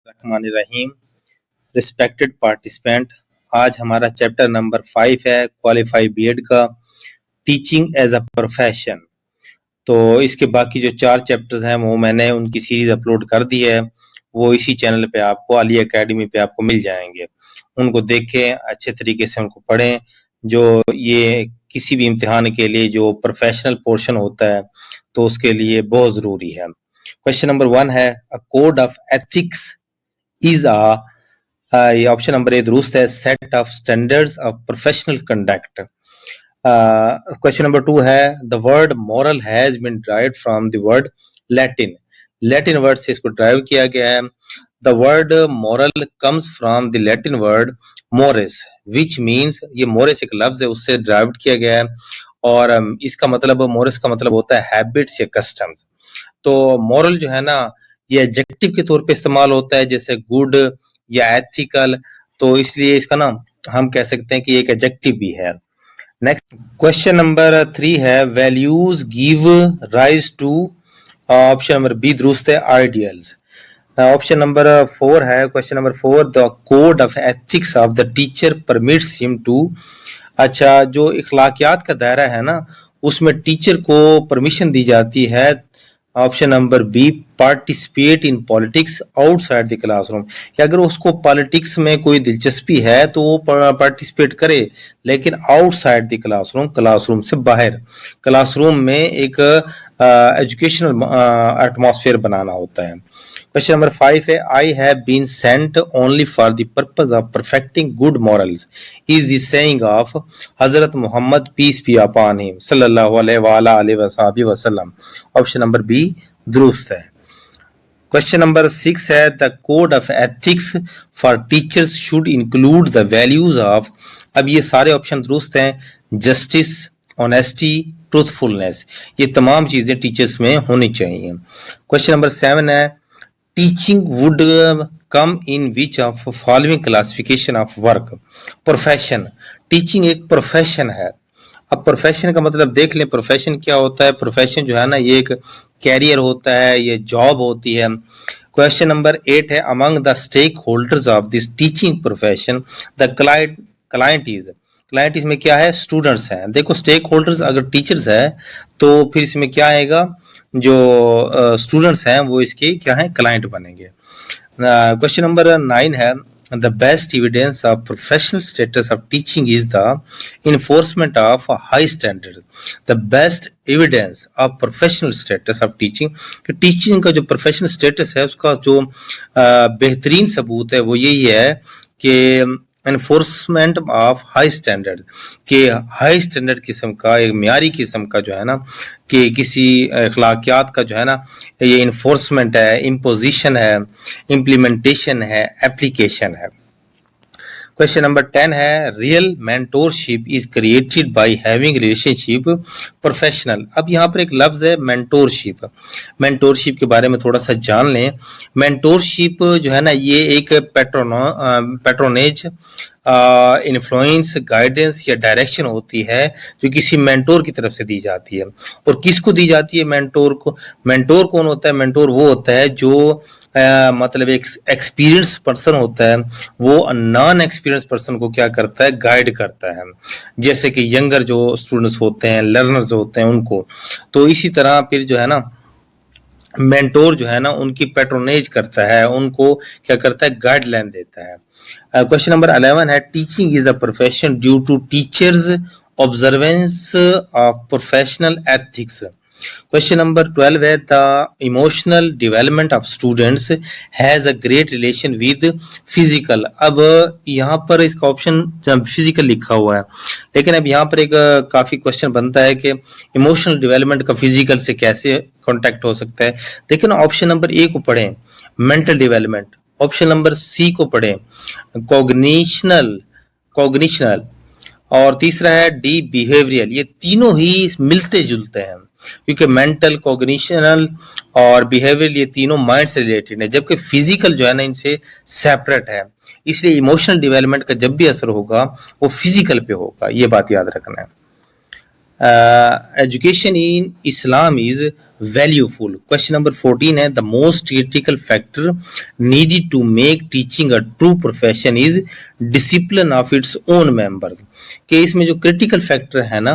रहीम। Respected participant, आज हमारा chapter number 5 है क्वालिफाई बीएड का, टीचिंग एज अ प्रोफेशन। तो इसके बाकी जो 4 चैप्टर्स हैं वो मैंने उनकी सीरीज अपलोड कर दी है, वो इसी चैनल पे आपको अली एकेडमी पे आपको मिल जाएंगे। उनको देखें, अच्छे तरीके से उनको पढ़ें। जो ये किसी भी इम्तिहान के लिए जो प्रोफेशनल पोर्शन होता है तो उसके लिए बहुत ज़रूरी है। क्वेश्चन नंबर 1 है, a code of ethics is ये ऑप्शन नंबर ए दुरुस्त है, set of standards of professional conduct. Question number 2 है, the word moral has been derived from the word Latin. Latin word से इसको ड्राइव किया गया है। The word moral comes from the Latin word moris which means, ये moris एक लफ्ज है, उससे ड्राइव किया गया है और इसका मतलब, मोरिस का मतलब होता है हैबिट्स या कस्टम्स। तो मॉरल जो है ना, ये एडजेक्टिव के तौर पे इस्तेमाल होता है, जैसे गुड या एथिकल, तो इसलिए इसका ना हम कह सकते हैं कि एक एडजेक्टिव भी है। नेक्स्ट क्वेश्चन नंबर 3 है, values give rise to, option number B दुरुस्त है, आइडियल्स। ऑप्शन नंबर 4 है, question number 4, the code of ethics of the teacher permits him to. अच्छा, जो इखलाकियात का दायरा है ना, उसमें टीचर को परमिशन दी जाती है, option number B, participate in politics outside the classroom, कि अगर उसको पॉलिटिक्स में कोई दिलचस्पी है तो वो पार्टिसिपेट करे, लेकिन आउटसाइड द क्लासरूम, क्लासरूम से बाहर, क्लासरूम में एक एजुकेशनल एटमॉस्फेयर बनाना होता है। क्वेश्चन नंबर 5 है, I have been sent only for the purpose of perfecting good morals is the saying of Hazrat Muhammad peace be upon him सल्लल्लाहु अलैहि वसल्लम। ऑप्शन नंबर बी दुरुस्त है। क्वेश्चन नंबर 6 है, the code of ethics for teachers should include the values of. अब ये सारे option दुरुस्त हैं, जस्टिस, ऑनेस्टी, ट्रूथफुलनेस, ये तमाम चीजें टीचर्स में होनी चाहिए। क्वेश्चन नंबर 7 है, teaching would come in which of following classification of work. Profession, teaching एक प्रोफेशन है। अब प्रोफेशन का मतलब देख लें, प्रोफेशन क्या होता है। प्रोफेशन जो है ना, ये एक कैरियर होता है, ये जॉब होती है। क्वेश्चन नंबर 8 है, among the stakeholders of this teaching profession the client is. Client इसमें क्या है, स्टूडेंट्स हैं। देखो, स्टेक होल्डर्स अगर टीचर्स है तो फिर इसमें क्या आएगा, जो स्टूडेंट्स हैं वो इसके क्या है, क्लाइंट बनेंगे। क्वेश्चन नंबर 9 है, the best evidence of professional status of teaching is the enforcement of high standard. The best evidence of professional status of teaching, कि टीचिंग का जो प्रोफेशनल स्टेटस है उसका जो बेहतरीन सबूत है वो यही है कि एनफोर्समेंट ऑफ हाई स्टैंडर्ड, के हाई स्टैंडर्ड किस्म का, एक म्यारी किस्म का जो है ना, कि किसी अखलाकियात का जो है ना, ये इन्फोर्समेंट है, इम्पोजिशन है, इम्प्लीमेंटेशन है, एप्लीकेशन है। क्वेश्चन नंबर 10 है, real mentorship is created by having relationship professional. अब यहाँ पर एक लफ्ज है मेंटोरशिप। मेंटोरशिप के बारे में थोड़ा सा जान लें। मेंटोरशिप जो है ना, ये एक पैट्रोनेज, इन्फ्लुएंस, गाइडेंस या डायरेक्शन होती है जो किसी मेंटोर की तरफ से दी जाती है। और किसको दी जाती है मेंटोर को? मेंटोर कौन होता है? मेंटोर वो होता है जो मतलब एक एक्सपीरियंस पर्सन होता है, वो नॉन एक्सपीरियंस पर्सन को क्या करता है, गाइड करता है। जैसे कि यंगर जो स्टूडेंट्स होते हैं, लर्नर्स होते हैं, उनको। तो इसी तरह फिर जो है ना, मेंटोर जो है ना, उनकी पैट्रोनेज करता है, उनको क्या करता है, गाइडलाइन देता है। क्वेश्चन नंबर 11 है, teaching is a profession due to teachers observance of professional ethics. Question number 12 है, the emotional development of students has a great relation with physical. अब यहाँ पर इसका ऑप्शन फिजिकल लिखा हुआ है, लेकिन अब यहाँ पर एक काफी क्वेश्चन बनता है कि इमोशनल डेवलपमेंट का फिजिकल से कैसे कॉन्टेक्ट हो सकता है। लेकिन ऑप्शन नंबर ए को पढ़ें, mental development. Option number C को पढ़ें, कॉग्निशनल। और तीसरा है डी, बिहेवियरल। ये तीनों ही मिलते जुलते हैं, क्योंकि मेंटल, कॉग्निशनल और बिहेवियर ये तीनों माइंड से रिलेटेड है, जबकि फिजिकल जो है ना, इनसे सेपरेट है। इसलिए इमोशनल डेवलपमेंट का जब भी असर होगा वो फिजिकल पे होगा, ये बात याद रखना है। Education in Islam is valuable. Question number 14 है the most critical factor needed to make teaching a true profession is discipline of its own members. कि इसमें जो क्रिटिकल फैक्टर है ना,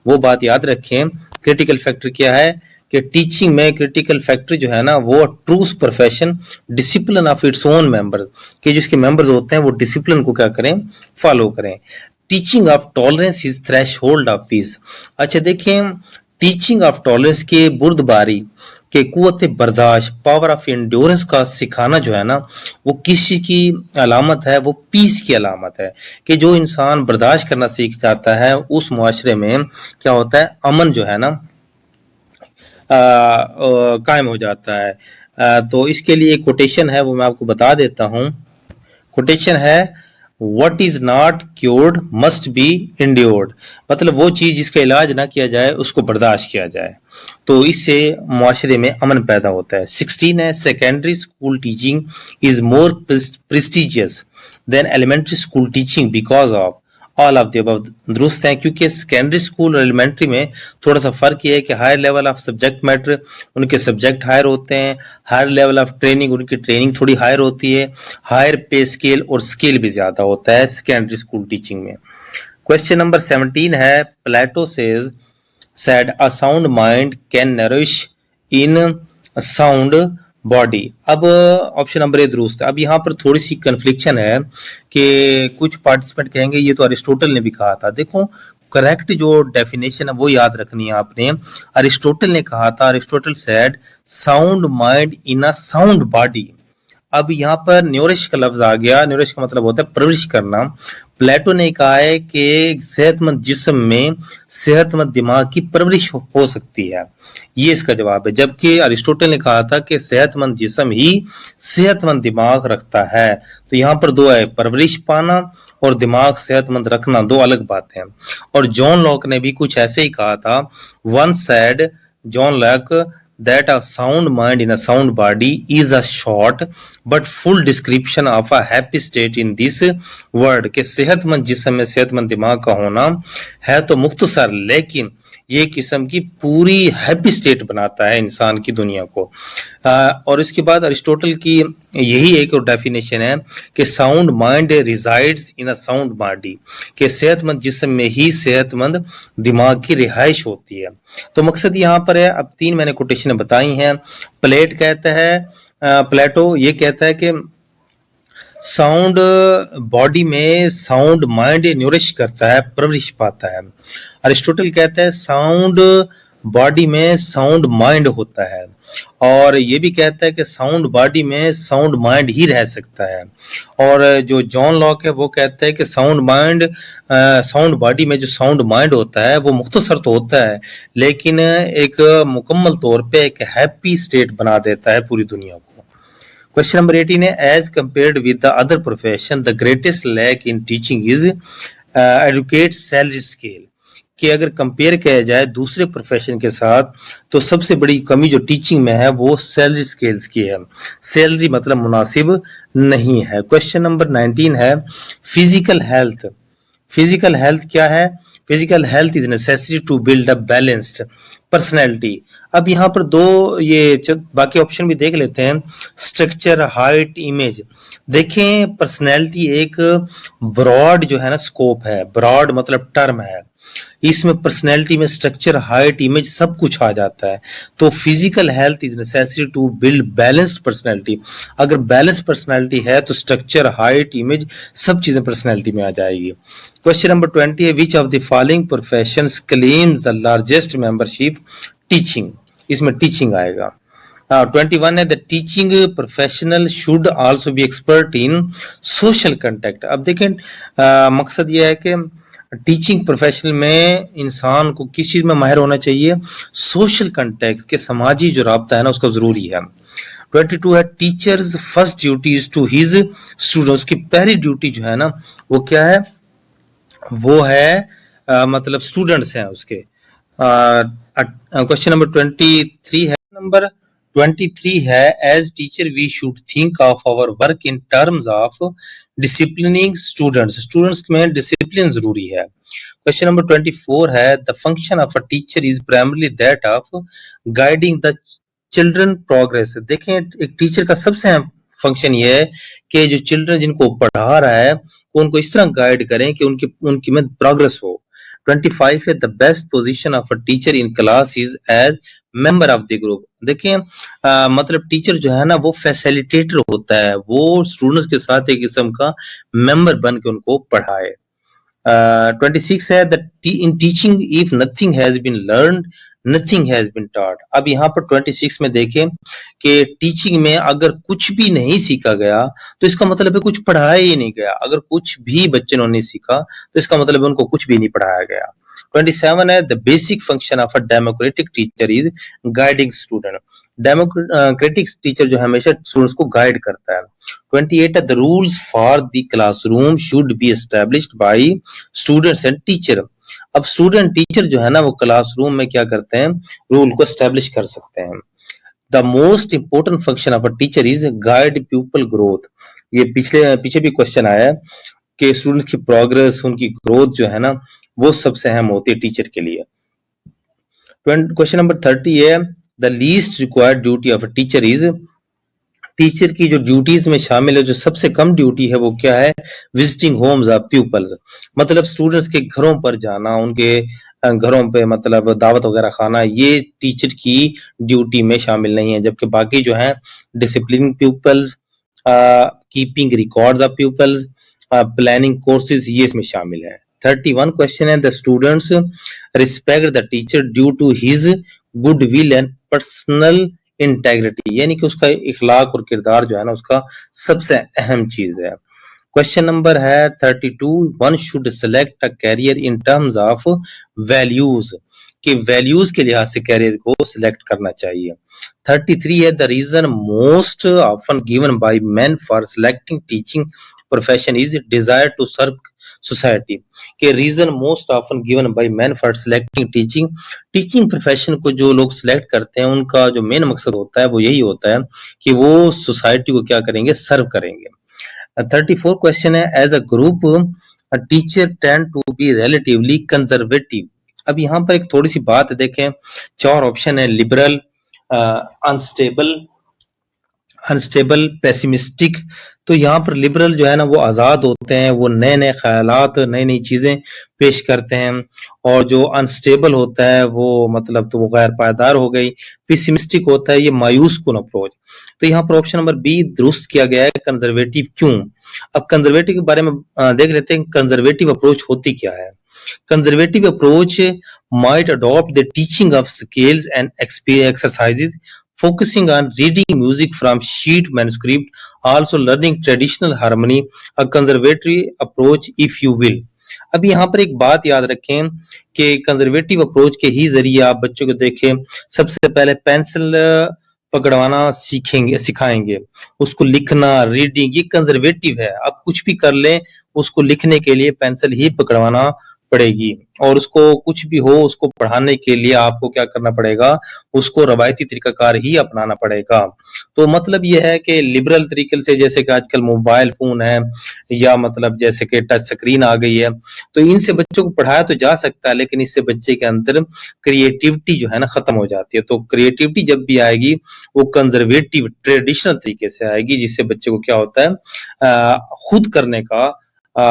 वो बात याद रखें। क्रिटिकल फैक्टर क्या है कि टीचिंग में क्रिटिकल फैक्टर जो है ना, वो true profession discipline of its own members, कि जिसके मेंबर्स होते हैं वो डिसिप्लिन को क्या करें, फॉलो करें। Teaching of tolerance is threshold of peace. अच्छा देखें, टीचिंग ऑफ टॉलरेंस के बुर्दबारी के कुव्वत बर्दाश्त, पावर ऑफ एंड्योरेंस का सिखाना जो है ना, वो किसी की अलामत है, वो पीस की अलामत है। कि जो इंसान बर्दाश्त करना सीख जाता है उस मुआशरे में क्या होता है, अमन जो है ना कायम हो जाता है। तो इसके लिए एक कोटेशन है, वो मैं आपको बता देता हूँ। कोटेशन है What is not cured must be endured। मतलब वो चीज जिसका इलाज ना किया जाए उसको बर्दाश्त किया जाए, तो इससे मुआशरे में अमन पैदा होता है। 16 है secondary school teaching is more prestigious than elementary school teaching because of all of the above. दुरुस्त है, क्योंकि सेकेंडरी स्कूल और एलिमेंट्री में थोड़ा सा फर्क ये है कि higher level of subject matter, उनके सब्जेक्ट हायर होते हैं, हायर लेवल ऑफ ट्रेनिंग, उनकी ट्रेनिंग थोड़ी हायर होती है, हायर पे स्केल और स्केल भी ज्यादा होता है सेकेंडरी स्कूल टीचिंग में। क्वेश्चन नंबर 17 है प्लेटो said a sound mind can nourish in a sound body. अब ऑप्शन नंबर ए दुरुस्त है। अब यहाँ पर थोड़ी सी कन्फ्लिक्शन है कि कुछ पार्टिसिपेंट कहेंगे ये तो अरिस्टोटल ने भी कहा था। देखो करेक्ट जो डेफिनेशन है वो याद रखनी है आपने। अरिस्टोटल ने कहा था, Aristotle said sound mind in a sound body. अब यहाँ पर न्यूरिश का लफ्ज आ गया। न्यूरिश का मतलब होता है परवरिश करना। प्लेटो ने कहा है कि सेहतमंद जिस्म में सेहतमंद दिमाग की परवरिश हो सकती है, ये इसका जवाब है। जबकि अरिस्टोटल ने कहा था कि सेहतमंद जिस्म ही सेहतमंद दिमाग रखता है। तो यहाँ पर दो है, परवरिश पाना और दिमाग सेहतमंद रखना, दो अलग बातें हैं। और जॉन लॉक ने भी कुछ ऐसे ही कहा था। One sad John Locke that a sound mind in a sound body is a short but full description of a happy state in this world। के सेहतमंद जिस्म में सेहतमंद दिमाग का होना है तो मुख्तसर, लेकिन ये किस्म की पूरी हैप्पी स्टेट बनाता है इंसान की दुनिया को। और इसके बाद अरिस्टोटल की यही एक और डेफिनेशन है कि sound mind resides in a sound body, के सेहतमंद जिस्म में ही सेहतमंद दिमाग की रिहाइश होती है। तो मकसद यहाँ पर है, अब 3 मैंने कोटेशन बताई हैं। प्लेट कहता है, प्लेटो ये कहता है कि साउंड बॉडी में साउंड माइंड न्यूरिश करता है, परवरिश पाता है। अरिस्टोटल कहता है साउंड बॉडी में साउंड माइंड होता है, और ये भी कहता है कि साउंड बॉडी में साउंड माइंड ही रह सकता है। और जो जॉन लॉक है वो कहता है कि साउंड माइंड साउंड बॉडी में जो साउंड माइंड होता है वो मुख्तसर तो होता है, लेकिन एक मुकम्मल तौर पे एक हैप्पी स्टेट बना देता है पूरी दुनिया को। क्वेश्चन नंबर 18 है as compared with the other profession the greatest lack in teaching is adequate salary scale. कि अगर कंपेयर किया जाए दूसरे प्रोफेशन के साथ तो सबसे बड़ी कमी जो टीचिंग में है वो सैलरी स्केल्स की है। सैलरी मतलब मुनासिब नहीं है। क्वेश्चन नंबर 19 है फिजिकल हेल्थ। फिजिकल हेल्थ क्या है? Physical health is necessary to build a balanced personality. अब यहाँ पर दो ये बाकी ऑप्शन भी देख लेते हैं। Structure, height, image. देखें पर्सनैलिटी एक ब्रॉड जो है ना स्कोप है, ब्रॉड मतलब टर्म है। इसमें पर्सनैलिटी में स्ट्रक्चर, हाइट, इमेज सब कुछ आ जाता है। तो physical health is necessary to build balanced personality. अगर बैलेंस पर्सनैलिटी है तो स्ट्रक्चर, हाइट, इमेज सब चीजें पर्सनैलिटी में आ जाएगी। क्वेश्चन नंबर 20 है which of the following professions claims the largest membership teaching. इसमें टीचिंग आएगा। 21 है the teaching professional should also be expert in social contact. अब देखें मकसद ये है कि टीचिंग प्रोफेशनल में इंसान को किस चीज में माहिर होना चाहिए? सोशल कंटेक्ट के समाजी जो राब्ता है ना उसका जरूरी है। 22 है teachers first duty is to his students. की पहली ड्यूटी जो है ना वो क्या है? वो है मतलब स्टूडेंट्स हैं उसके। क्वेश्चन नंबर 23 है नंबर 23 है as teacher we should think of our work in terms of disciplining students. Students में डिसिप्लिन जरूरी है। क्वेश्चन नंबर 24 है the function of a teacher is primarily that of guiding the children progress. देखें एक teacher का सबसे अहम function ये है कि जो चिल्ड्रन जिनको पढ़ा रहा है उनको इस तरह गाइड करें कि उनकी में प्रोग्रेस हो। 25 है the best position of a teacher in class is as member of the group. देखिए मतलब टीचर जो है ना वो फैसिलिटेटर होता है, वो स्टूडेंट्स के साथ एक किस्म का मेंबर बन के उनको पढ़ाए। 26 है that in teaching if nothing has been learned nothing has been taught. अब यहाँ पर 26 में देखें कि टीचिंग में अगर कुछ भी नहीं सीखा गया तो इसका मतलब है कुछ पढ़ाया ही नहीं गया। अगर कुछ भी बच्चे ने नहीं सीखा तो इसका मतलब है उनको कुछ भी नहीं पढ़ाया गया। 27 है the basic function of a democratic teacher is guiding student. Democratic teacher जो हमेशा स्टूडेंट्स को गाइड करता है। 28 है the rules for the classroom should be established bye students and teacher. अब स्टूडेंट टीचर जो है ना वो क्लासरूम में क्या करते हैं, रूल को एस्टैब्लिश कर सकते हैं। The most important function of a teacher is guide people growth. ये पीछे भी क्वेश्चन आया है कि स्टूडेंट्स की प्रोग्रेस, उनकी ग्रोथ जो है ना वो सबसे अहम होती है टीचर के लिए। क्वेश्चन नंबर 30 है the least required duty of a teacher is. Teacher की जो ड्यूटीज में शामिल है, जो सबसे कम ड्यूटी है वो क्या है, विजिटिंग होम्स ऑफ पीपल्स। मतलब स्टूडेंट्स के घरों पर जाना, उनके घरों पे मतलब दावत वगैरह खाना, ये टीचर की ड्यूटी में शामिल नहीं है। जबकि बाकी जो है disciplining peoples, keeping records of peoples, planning courses, ये इसमें शामिल है। 31 क्वेश्चन है the students respect the teacher due to his goodwill and personal integrity, यानी कि उसका इखलाक और किरदार जो है ना उसका सबसे अहम चीज है। क्वेश्चन नंबर है 32 one should select a career in terms of values, कि वैल्यूज के लिहाज से कैरियर को सिलेक्ट करना चाहिए। 33 है the reason most often given by men for selecting teaching profession is desire to serve society, के reason most often given by men for selecting teaching profession को जो लोग सिलेक्ट करते हैं उनका जो मेन मकसद होता है वो यही होता है कि वो सोसाइटी को क्या करेंगे, सर्व करेंगे। 34 क्वेश्चन है as a group teacher tend to be relatively conservative. अब यहाँ पर एक थोड़ी सी बात देखें, 4 ऑप्शन है, लिबरल, अनस्टेबल, पेसिमिस्टिक। तो यहाँ पर लिबरल जो है ना वो आज़ाद होते हैं, वो नए नए ख्यालात, नई नई चीज़ें पेश करते हैं। और जो अनस्टेबल होता है वो मतलब तो वो गैर पायदार हो गई। पेसिमिस्टिक होता है ये मायूस कुन अप्रोच। तो यहाँ पर ऑप्शन नंबर बी दुरुस्त किया गया है, कंजर्वेटिव क्यों। अब कंजर्वेटिव के बारे में देख लेते हैं, कंजर्वेटिव अप्रोच होती क्या है। Conservative approach might adopt the teaching of scales and exercises, focusing on reading music from sheet manuscript, also learning traditional harmony, a conservative approach if you will. अब यहाँ पर एक बात याद रखें कि कंजर्वेटिव अप्रोच के ही जरिए आप बच्चों को देखें, सबसे पहले पेंसिल पकड़वाना सिखाएंगे, उसको लिखना, रीडिंग, ये कंजर्वेटिव है। आप कुछ भी कर लें, उसको लिखने के लिए पेंसिल ही पकड़वाना पड़ेगी, और उसको कुछ भी हो उसको पढ़ाने के लिए आपको क्या करना पड़ेगा, उसको रवायती तरीकाकार ही अपनाना पड़ेगा। तो मतलब यह है कि लिबरल तरीके से, जैसे कि आजकल मोबाइल फोन है या मतलब जैसे कि टच स्क्रीन आ गई है, तो इनसे बच्चों को पढ़ाया तो जा सकता है, लेकिन इससे बच्चे के अंदर क्रिएटिविटी जो है ना खत्म हो जाती है। तो क्रिएटिविटी जब भी आएगी वो कंजर्वेटिव ट्रेडिशनल तरीके से आएगी, जिससे बच्चे को क्या होता है, खुद करने का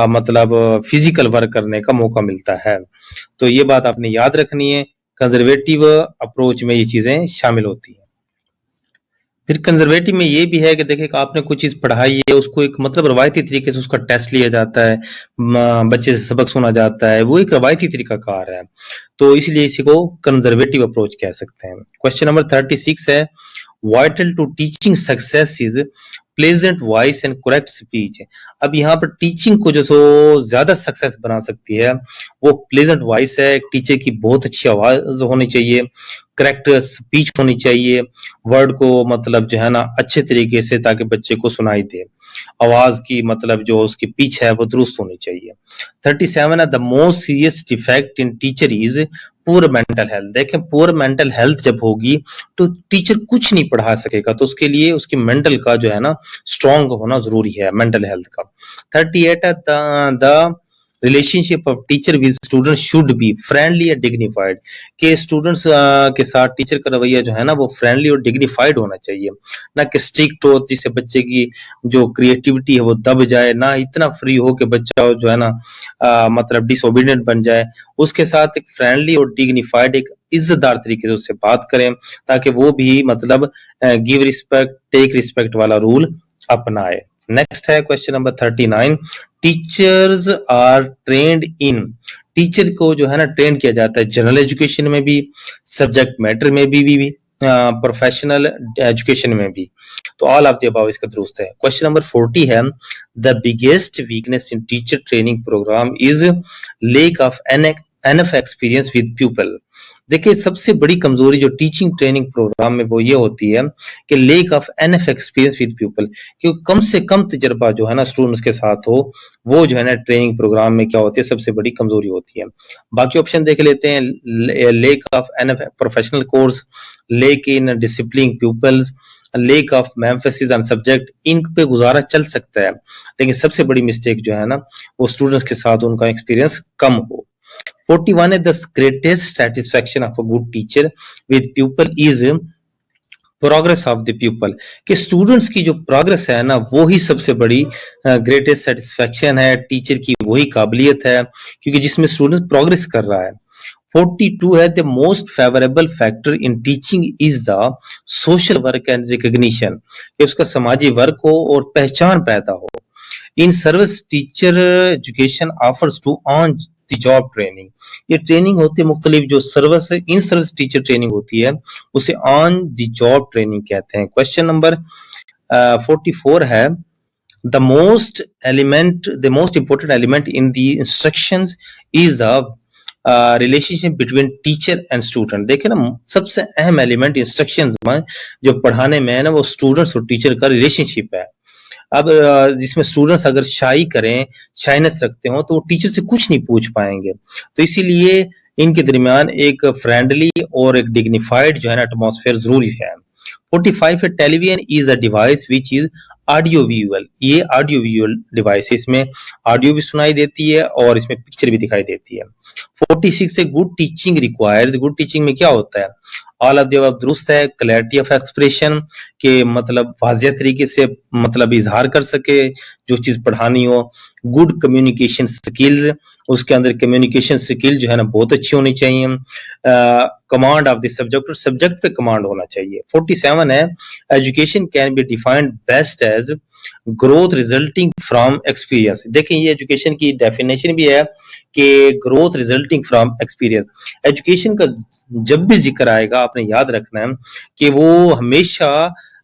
मतलब फिजिकल वर्क करने का मौका मिलता है। तो ये बात आपने याद रखनी है, कंजर्वेटिव अप्रोच में ये चीजें शामिल होती हैं। फिर कंजर्वेटिव में ये भी है कि देखिए आपने कुछ चीज पढ़ाई है, उसको एक मतलब रवायती तरीके से उसका टेस्ट लिया जाता है, बच्चे से सबक सुना जाता है, वो एक रवायती तरीका कार है, तो इसलिए इसी को कंजर्वेटिव अप्रोच कह सकते हैं। क्वेश्चन नंबर 36 है vital to teaching success is pleasant voice and correct speech. अब यहाँ पर टीचिंग को जो सो ज्यादा सक्सेस बना सकती है वो प्लेजेंट वॉइस है, टीचर की बहुत अच्छी आवाज होनी चाहिए, करेक्ट स्पीच होनी चाहिए, वर्ड को मतलब जो है ना अच्छे तरीके से ताकि बच्चे को सुनाई दे, आवाज की मतलब जो उसकी पिच है वो दुरुस्त होनी चाहिए। 37 है the most serious defect in teacher is poor mental health. देखें पुअर मेंटल हेल्थ जब होगी तो टीचर कुछ नहीं पढ़ा सकेगा, तो उसके लिए उसकी मेंटल का जो है ना स्ट्रॉन्ग होना जरूरी है, मेंटल हेल्थ का। 38 है the relationship of teacher with student should be friendly and dignified, कि स्टूडेंट्स के साथ टीचर का रवैया जो है ना वो फ्रेंडली और डिग्निफाइड होना चाहिए, ना कि स्ट्रिक्ट हो जिससे बच्चे की जो क्रिएटिविटी है वो दब जाए, ना इतना फ्री हो कि बच्चा जो है ना मतलब डिसोबीडियंट बन जाए। उसके साथ एक फ्रेंडली और डिग्निफाइड एक इज्जतदार तरीके से उससे बात करें ताकि वो भी मतलब गिव रिस्पेक्ट टेक रिस्पेक्ट वाला रूल अपनाए। नेक्स्ट है question number 39, teachers are trained in, teacher को जो है ना ट्रेन किया जाता है जनरल एजुकेशन में भी, सब्जेक्ट मैटर में भी प्रोफेशनल एजुकेशन में भी। तो ऑल ऑफ द अबव इसका दुरुस्त है। क्वेश्चन नंबर 40 है, the biggest weakness in teacher training program is lack of enough experience with people. देखिए सबसे बड़ी कमजोरी जो टीचिंग ट्रेनिंग प्रोग्राम में वो ये होती है कि lake of enough experience with people, क्योंकि कम से कम तजर्बा जो है ना स्टूडेंट्स के साथ हो, वो जो है ना ट्रेनिंग प्रोग्राम में क्या होती है सबसे बड़ी कमजोरी होती है। बाकी ऑप्शन देख लेते हैं, lack of enough professional course, lack in discipline peoples, lack of emphasis on subject, इन पे गुजारा चल सकता है, लेकिन सबसे बड़ी मिस्टेक जो है ना वो स्टूडेंट्स के साथ उनका एक्सपीरियंस कम हो। 41 है, the greatest satisfaction of a good teacher with people is progress of the people, कि स्टूडेंट्स की जो प्रोग्रेस है ना वो ही सबसे बड़ी ग्रेटेस्ट सेटिस्फैक्शन है टीचर की, वही काबिलियत है क्योंकि जिसमें स्टूडेंट प्रोग्रेस कर रहा है। 42 है, the most favourable factor in teaching is the social work and recognition, कि उसका समाजी वर्क हो और पहचान पैदा हो। In service teacher education offers to on the job training, ये ट्रेनिंग होती है मुख्तलिफ जो सर्विस है, इन सर्विस टीचर ट्रेनिंग होती है उसे ऑन द जॉब ट्रेनिंग कहते हैं। क्वेश्चन नंबर 44 है, the most important element in the instructions is the relationship between teacher and student. देखिए ना सबसे अहम एलिमेंट इंस्ट्रक्शंस में जो पढ़ाने में है ना वो स्टूडेंट्स और टीचर का रिलेशनशिप है। अब जिसमें स्टूडेंट्स अगर शाई करें, शाइनेस रखते हो तो वो टीचर से कुछ नहीं पूछ पाएंगे, तो इसीलिए इनके दरमियान एक फ्रेंडली और एक डिग्निफाइड जो है ना एटमॉस्फेयर जरूरी है। 45 है, television is a device which is audio visual, ये ऑडियो विजुअल डिवाइस है, इसमें ऑडियो भी सुनाई देती है और इसमें पिक्चर भी दिखाई देती है। 46 है, good teaching requires, good teaching में क्या होता है, ऑल ऑफ द अबव दुरुस्त है। क्लैरिटी ऑफ एक्सप्रेशन के मतलब वाज़िह तरीके से मतलब इजहार कर सके जो चीज पढ़ानी हो। गुड कम्युनिकेशन स्किल्स, उसके अंदर कम्युनिकेशन स्किल जो है ना बहुत अच्छी होनी चाहिए। Command of the subject, subject पे कमांड होना चाहिए। 47 है, education can be defined best as growth resulting from experience. देखिए ये एजुकेशन की डेफिनेशन भी है कि growth resulting from experience. Education का जब भी जिक्र आएगा आपने याद रखना है कि वो हमेशा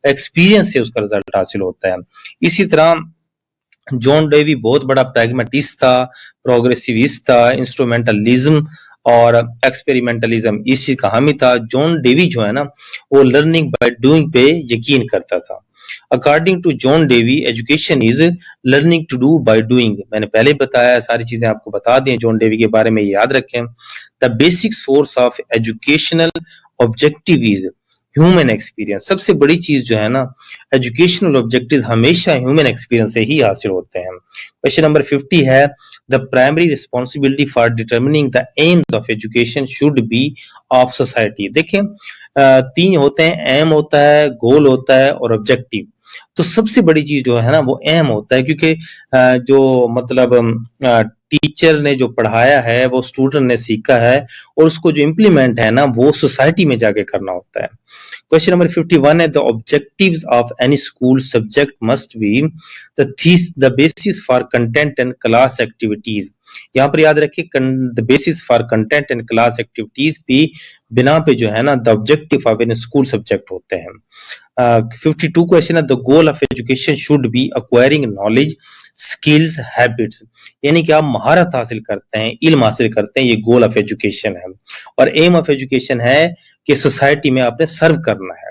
एक्सपीरियंस से उसका रिजल्ट हासिल होता है। इसी तरह जॉन डेवी बहुत बड़ा प्रैग्मेटिस्ट था, प्रोग्रेसिविस्ट था, इंस्ट्रूमेंटलिज्म और एक्सपेरिमेंटलिज्म इस चीज का हामी था। जॉन डेवी जो है ना वो लर्निंग बाय डूइंग पे यकीन करता था। According to John Dewey education is learning to do by doing, मैंने पहले ही बताया, सारी चीजें आपको बता दी जॉन डेवी के बारे में, याद रखें। The basic source of educational objective is human experience, सबसे बड़ी चीज जो है ना एजुकेशनल ऑब्जेक्टिव्स हमेशा ह्यूमन एक्सपीरियंस से ही हासिल होते हैं। क्वेश्चन नंबर 50 है, the primary responsibility for determining the AIIMS of education should be of society. देखें तीन होते हैं, एम होता है, गोल होता है और ऑब्जेक्टिव। तो सबसे बड़ी चीज जो है ना वो एम होता है, क्योंकि जो मतलब टीचर ने जो पढ़ाया है वो स्टूडेंट ने सीखा है और उसको जो इम्प्लीमेंट है ना वो सोसाइटी में जाके करना होता है। क्वेश्चन नंबर 51 है, the objectives of any school subject must be the basis for content and class activities. यहाँ पर याद रखिए the basis for content and class activities भी बिना पे जो है ना the objective of any school subject होते हैं। 52 क्वेश्चन है, the goal of education should be acquiring knowledge skills habits, यानी कि आप महारत हासिल करते हैं, इल्म हासिल करते हैं, ये गोल ऑफ एजुकेशन है। और एम ऑफ एजुकेशन है कि सोसाइटी में आपने सर्व करना है।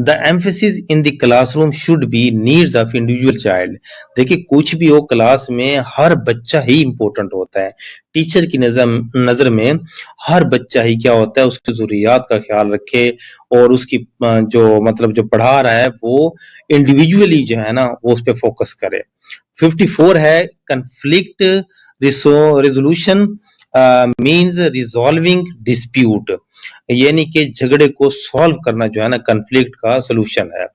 The emphasis in the classroom should be needs of individual child. देखिए कुछ भी हो क्लास में हर बच्चा ही इंपॉर्टेंट होता है, टीचर की नजर में हर बच्चा ही क्या होता है उसकी जरूरियात का ख्याल रखे और उसकी जो मतलब जो पढ़ा रहा है वो इंडिविजुअली जो है ना वो उस पर फोकस करे। 54 है conflict resolution means resolving dispute, यानी कि झगड़े को सॉल्व करना जो है ना कंफ्लिक्ट का सोल्यूशन है।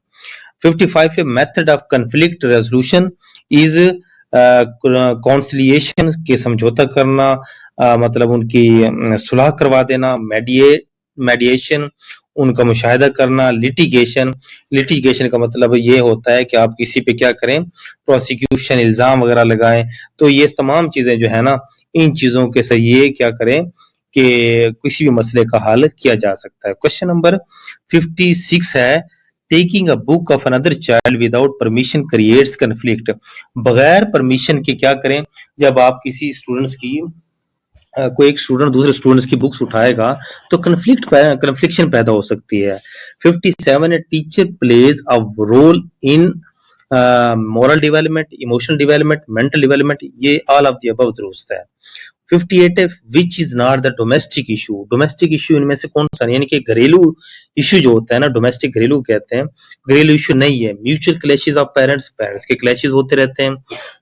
55 है method of conflict resolution is conciliation के समझौता करना, मतलब उनकी सुलह करवा देना, मेडिएशन उनका मुशाहिदा करना, लिटिगेशन का मतलब ये होता है कि आप किसी पे क्या करें, प्रोसिक्यूशन इल्जाम वगैरह लगाएं। तो ये तमाम चीजें जो है ना, इन चीजों के से ये क्या करें कि किसी भी मसले का हल किया जा सकता है। क्वेश्चन नंबर 56 है taking a book of another child without permission creates conflict. बगैर परमिशन के क्या करें, जब आप किसी स्टूडेंट्स की कोई एक स्टूडेंट दूसरे स्टूडेंट्स की बुक्स उठाएगा तो कन्फ्लिक्शन पैदा हो सकती है। 57 है teacher plays a role in moral development, emotional development, mental development, ये ऑल ऑफ द अबव दुरुस्त है। 58 है which is not the domestic issue. Domestic issue इनमें से कौन सा, यानी कि घरेलू इशू जो होता है ना, डोमेस्टिक घरेलू कहते हैं, घरेलू इशू नहीं है। Mutual clashes of parents, parents के क्लैशेस होते रहते हैं।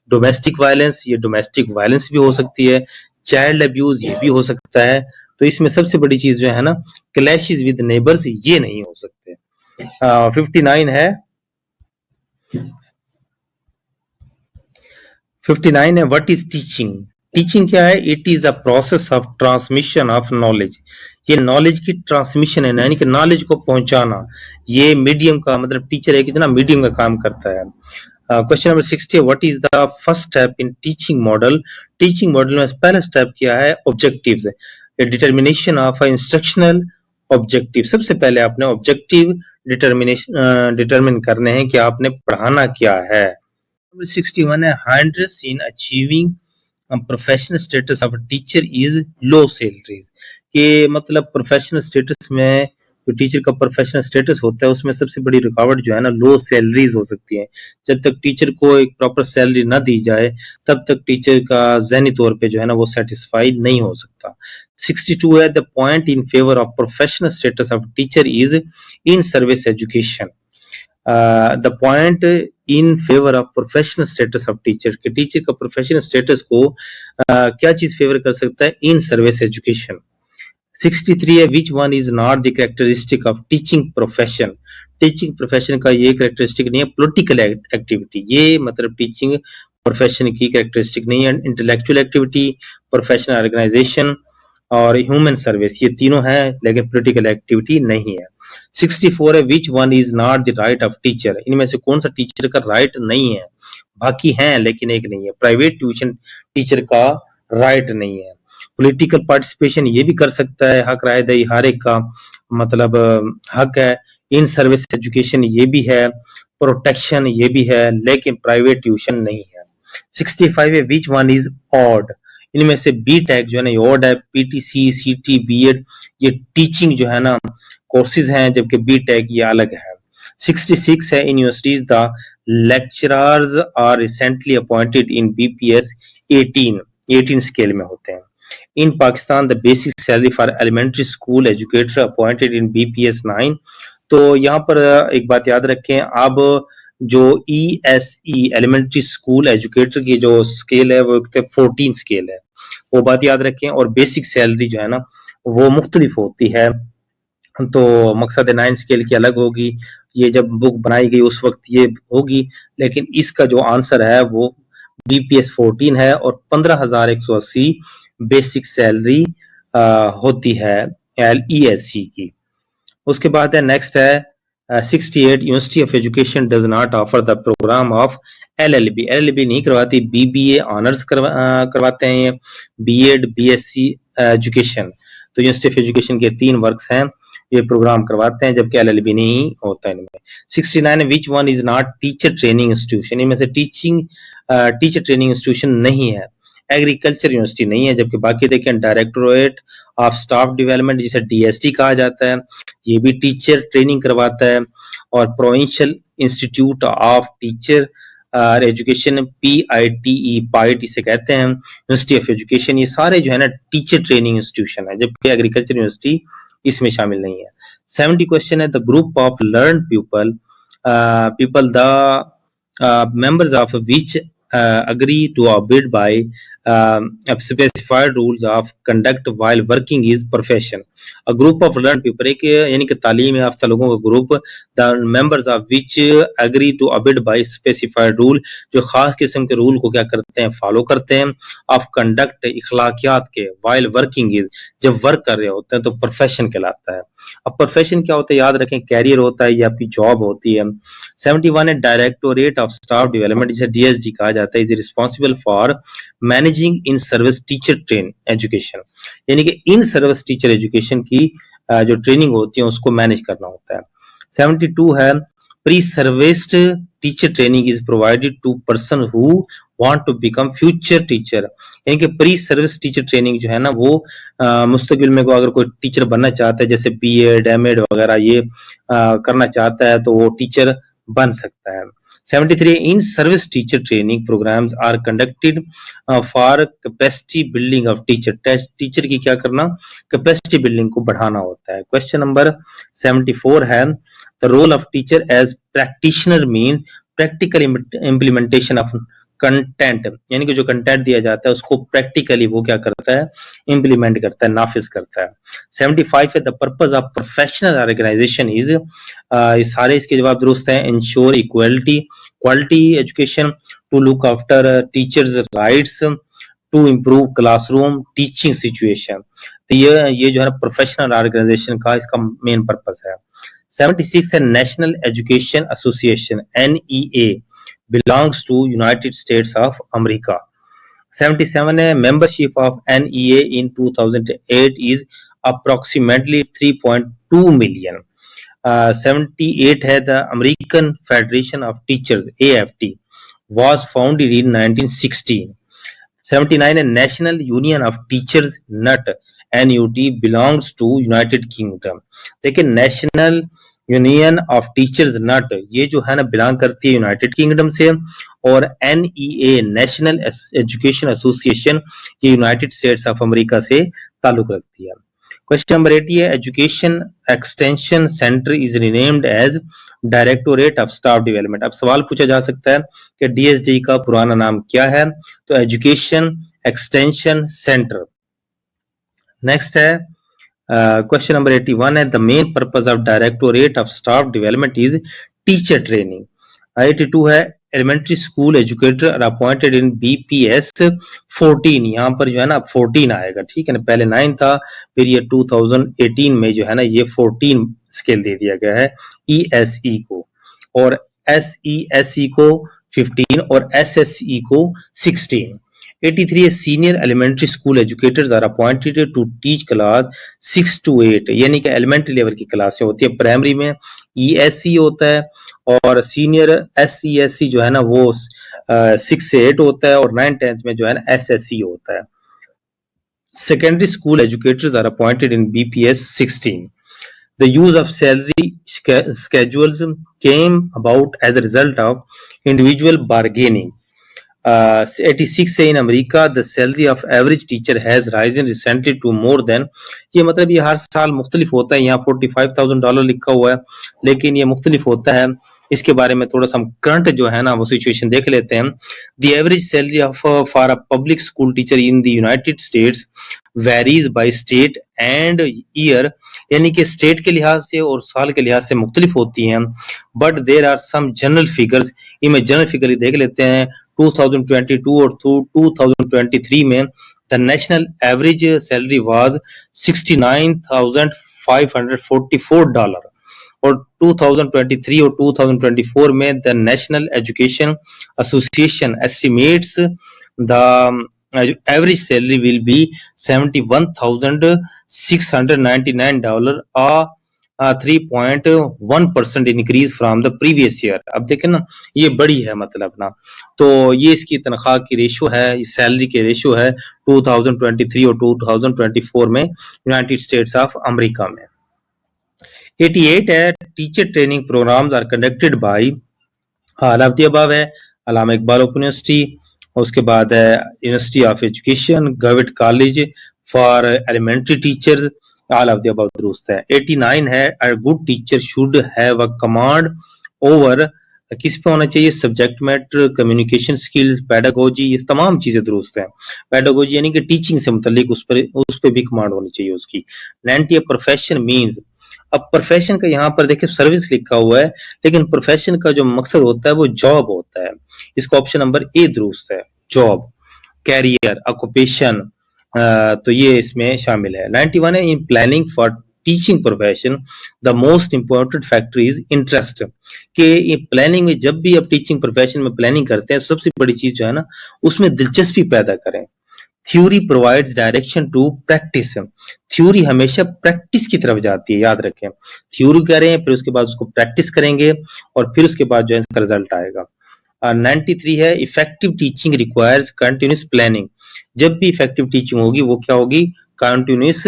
डोमेस्टिक वायलेंस, ये डोमेस्टिक वायलेंस भी हो सकती है। चाइल्ड अब्यूज, ये भी हो सकता है। तो इसमें सबसे बड़ी चीज जो है ना, क्लैशेस विद नेबर्स, ये नहीं हो सकते। 59 है 59 है व्हाट इज टीचिंग। टीचिंग क्या है, it is a process of transmission of knowledge. ये नॉलेज की ट्रांसमिशन है, यानी कि नॉलेज को पहुंचाना। ये मीडियम का मतलब टीचर है कितना मीडियम का काम करता है। क्वेश्चन नंबर 60 है what is the first step in teaching model. Teaching model में पहला स्टेप क्या है, ऑब्जेक्टिव्स है, डिटर्मिनेशन ऑफ इंस्ट्रक्शनल ऑब्जेक्टिव। सबसे पहले आपने ऑब्जेक्टिव डिटर्मिन करने हैं कि आपने पढ़ाना क्या है। 61 है hindrance in achieving professional status of teacher is low salaries. कि मतलब प्रोफेशनल स्टेटस में जो टीचर का प्रोफेशनल स्टेटस होता है उसमें सबसे बड़ी रुकावट जो है ना, लो सैलरीज हो सकती है। जब तक टीचर को एक प्रॉपर सैलरी ना दी जाए तब तक टीचर का ज़हनी तौर पे जो है ना वो सेटिस्फाइड नहीं हो सकता। 62 है the point in favour of professional status of teacher is in service education. The point in favour of professional status of teacher, के टीचर का प्रोफेशनल स्टेटस को क्या चीज फेवर कर सकता है, इन सर्विस एजुकेशन। 63 है which one is not the characteristic of teaching profession. Teaching profession का ये कैरेक्टरिस्टिक नहीं है पॉलिटिकल एक्टिविटी, ये मतलब टीचिंग प्रोफेशन की कैरेक्टरिस्टिक नहीं है। इंटेलेक्चुअल एक्टिविटी, प्रोफेशनल ऑर्गेनाइजेशन और ह्यूमन सर्विस, ये तीनों है लेकिन पॉलिटिकल एक्टिविटी नहीं है। 64 है which one is not the right of teacher. इनमें से कौन सा टीचर का राइट नहीं है, बाकी हैं लेकिन एक नहीं है। प्राइवेट ट्यूशन टीचर का राइट नहीं है। पॉलिटिकल पार्टिसिपेशन ये भी कर सकता है, हक राय दही हर एक का मतलब हक है। इन सर्विस एजुकेशन ये भी है, प्रोटेक्शन ये भी है, लेकिन प्राइवेट ट्यूशन नहीं है। 65 है विच वन इज ऑड। इनमें से बी टेक जो है ना ऑड है, पीटीसी, सीटी, बीएड ये टीचिंग जो है ना कोर्सेज हैं, जबकि बी टेक ये अलग है। 66 है in universities the lecturers are recently appointed in BPS 18 scale में होते हैं। In Pakistan the basic salary for elementary school educator appointed in BPS 9। तो यहाँ पर एक बात याद रखें, अब जो ESE एलिमेंट्री स्कूल एजुकेटर की जो स्केल है वो 14 स्केल है, वो बात याद रखें। और बेसिक सैलरी जो है ना वो मुख्तलिफ होती है, तो मकसद 9 स्केल की अलग होगी। ये जब बुक बनाई गई उस वक्त ये होगी, लेकिन इसका जो आंसर है वो BPS 14 है और 15,180 बेसिक सैलरी होती है ESE की। उसके बाद है नेक्स्ट है 68 university of education does not offer the program of LLB। LLB नहीं करवाती, BBA ऑनर्स करवाते हैं ये, BEd, BSc एजुकेशन। तो यूनिवर्सिटी ऑफ एजुकेशन के 3 वर्क्स हैं, ये प्रोग्राम करवाते हैं, जबकि LLB नहीं होता है इनमें। 69 which one is not teacher training institution. इनमें से टीचर ट्रेनिंग इंस्टीट्यूशन नहीं है। एग्रीकल्चर यूनिवर्सिटी नहीं है, जबकि बाकी देखें डायरेक्टोरेट ऑफ स्टाफ डेवलपमेंट जिसे DST कहा जाता है, ये भी टीचर ट्रेनिंग करवाता है। और provincial institute of teacher education PITE से कहते हैं, यूनिवर्सिटी ऑफ एजुकेशन, ये सारे जो है ना टीचर ट्रेनिंग इंस्टीट्यूशन है, जबकि एग्रीकल्चर यूनिवर्सिटी इसमें शामिल नहीं है। 70 क्वेश्चन है the group of learn people the members of which agree to abide by specified rules of conduct while working is profession. A group of learned people, एक यानी कि तालीम याफ्ता लोगों का group, the members of which agree to abide by specified rule, जो खास किस्म के रूल को क्या करते हैं, फॉलो करते हैं, of conduct इखलाकियात के, while working is, जब वर्क कर रहे होते हैं तो प्रोफेशन कहलाता है। अब प्रोफेशन क्या होता है, याद रखें, कैरियर होता है, ये आपकी जॉब होती है। 71 है डायरेक्टोरेट ऑफ स्टाफ डेवलपमेंट, जिसे डीएसडी कहा जाता है, is responsible for managing in service teacher train education, यानी कि इन सर्विस टीचर एजुकेशन की जो ट्रेनिंग होती है उसको मैनेज करना होता है। 72 है pre service teacher training is provided to person who want to become future teacher, यानी कि प्री सर्विस टीचर ट्रेनिंग जो है ना वो मुस्तकिल में को अगर कोई टीचर बनना चाहता है, जैसे बीएड एमएड वगैरह ये करना चाहता है तो वो टीचर बन सकता है। 73 in service teacher training programs are conducted for capacity building of teacher, teacher की क्या करना, कैपेसिटी बिल्डिंग को बढ़ाना होता है। क्वेश्चन नंबर 74 है the role of teacher as practitioner mean practical implementation of content, यानी कि जो कंटेंट दिया जाता है उसको प्रैक्टिकली वो क्या करता है, इंप्लीमेंट करता है, नाफिज करता है। 75 है the purpose of professional organization is, सारे इसके जवाब दुरुस्त हैं, ensure equality quality education, to look after teachers rights, to improve classroom teaching situation, तो ये जो है प्रोफेशनल ऑर्गेनाइजेशन का इसका मेन पर्पस है। 76 है national Education association NEA belongs to United States of America. 77 है membership of NEA in 2008 is approximately 3.2 million. 78 है the American Federation of Teachers AFT was founded in 1916. 79 है National Union of Teachers NUT NUT belongs to United Kingdom. देखिए national union of teachers नट ये जो है ना belong करती है United kingdom से, और NEA नेशनल एजुकेशन एसोसिएशन ये यूनाइटेड स्टेट्स ऑफ अमेरिका से ताल्लुक रखती है। क्वेश्चन नंबर 80 है education extension centre is renamed as directorate of staff development. अब सवाल पूछा जा सकता है कि DSD का पुराना नाम क्या है, तो एजुकेशन एक्सटेंशन सेंटर। नेक्स्ट है क्वेश्चन नंबर 81 है the main purpose of directorate of staff development is teacher training. 82 है elementary school educator are appointed in BPS 14, यहाँ पर जो है ना 14 आएगा, ठीक है ना, पहले 9 था, फिर ये 2018 में जो है ना ये 14 स्केल दे दिया गया है ESE को, और SESE को 15 और SSE को 16। 83 senior elementary school educators are appointed to teach class 6 to 8, यानी कि एलिमेंट्री लेवल की क्लासें होती है, प्राइमरी में ESE होता है और सीनियर SESE जो है ना वो 6 से 8 होता है, और 9-10 में जो है ना SSE होता है। Secondary school educators are appointed in BPS 16. The use of salary schedules came about as a result of individual bargaining. 86 से in America the salary of average teacher has risen recently to more than, ये मतलब ये हर साल मुख्तलिफ होता है, यहाँ $45,000 लिखा हुआ है लेकिन ये मुख्तलिफ होता है, इसके बारे में थोड़ा सा हम करंट जो है ना वो सिचुएशन देख लेते हैं। The average salary of for a public school teacher in the United states varies by state and year, यानी कि स्टेट के लिहाज से और साल के लिहाज से मुख्तलिफ होती हैं, but there are some general figures, इनमें जनरल फिगर देख लेते हैं। 2022 और 2023 में the national average salary was $69,544, और 2023 और 2024 में the National Education Association estimates the average salary will be $71,699, a 3.1% increase from the previous year। अब देखें ना ये बड़ी है मतलब ना, तो ये इसकी तनख्वाह की रेशो है, इस सैलरी के रेशो है 2023 और 2024 में यूनाइटेड स्टेट्स ऑफ अमेरिका में। 88 है teacher training programs are conducted by all of the above है अल्लामा इकबाल ओपन यूनिवर्सिटी, उसके बाद है University of Education, Government College for Elementary Teachers, all of the above दुरुस्त है। 89 है a good teacher should have a command over किस पे होना चाहिए? Subject matter, communication skills, pedagogy, ये तमाम चीजें दुरुस्त हैं। पेडागोजी यानी कि टीचिंग से मुतालिक उस पर भी कमांड होनी चाहिए उसकी। 90 प्रोफेशन मीन्स, अब प्रोफेशन का यहाँ पर देखिए सर्विस लिखा हुआ है, लेकिन प्रोफेशन का जो मकसद होता है वो जॉब होता है। इसका ऑप्शन नंबर ए दुरुस्त है, जॉब, कैरियर, ऑक्यूपेशन, तो ये इसमें शामिल है। 91 है, in planning for teaching profession the most important factor is interest, कि ये प्लानिंग में जब भी आप टीचिंग प्रोफेशन में प्लानिंग करते हैं सबसे बड़ी चीज जो है ना उसमें दिलचस्पी पैदा करें। Theory provides direction to practice, theory हमेशा प्रैक्टिस की तरफ जाती है, याद रखें। थ्योरी करें फिर उसके बाद उसको प्रैक्टिस करेंगे और फिर उसके बाद जो है इसका रिजल्ट आएगा। 93 है, effective teaching requires continuous planning, जब भी इफेक्टिव टीचिंग होगी वो क्या होगी? कंटिन्यूस,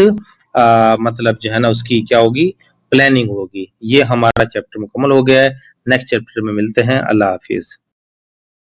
मतलब जो है ना उसकी क्या होगी? प्लानिंग होगी। ये हमारा चैप्टर मुकम्मल हो गया है। नेक्स्ट चैप्टर में मिलते हैं। अल्लाह हाफिज।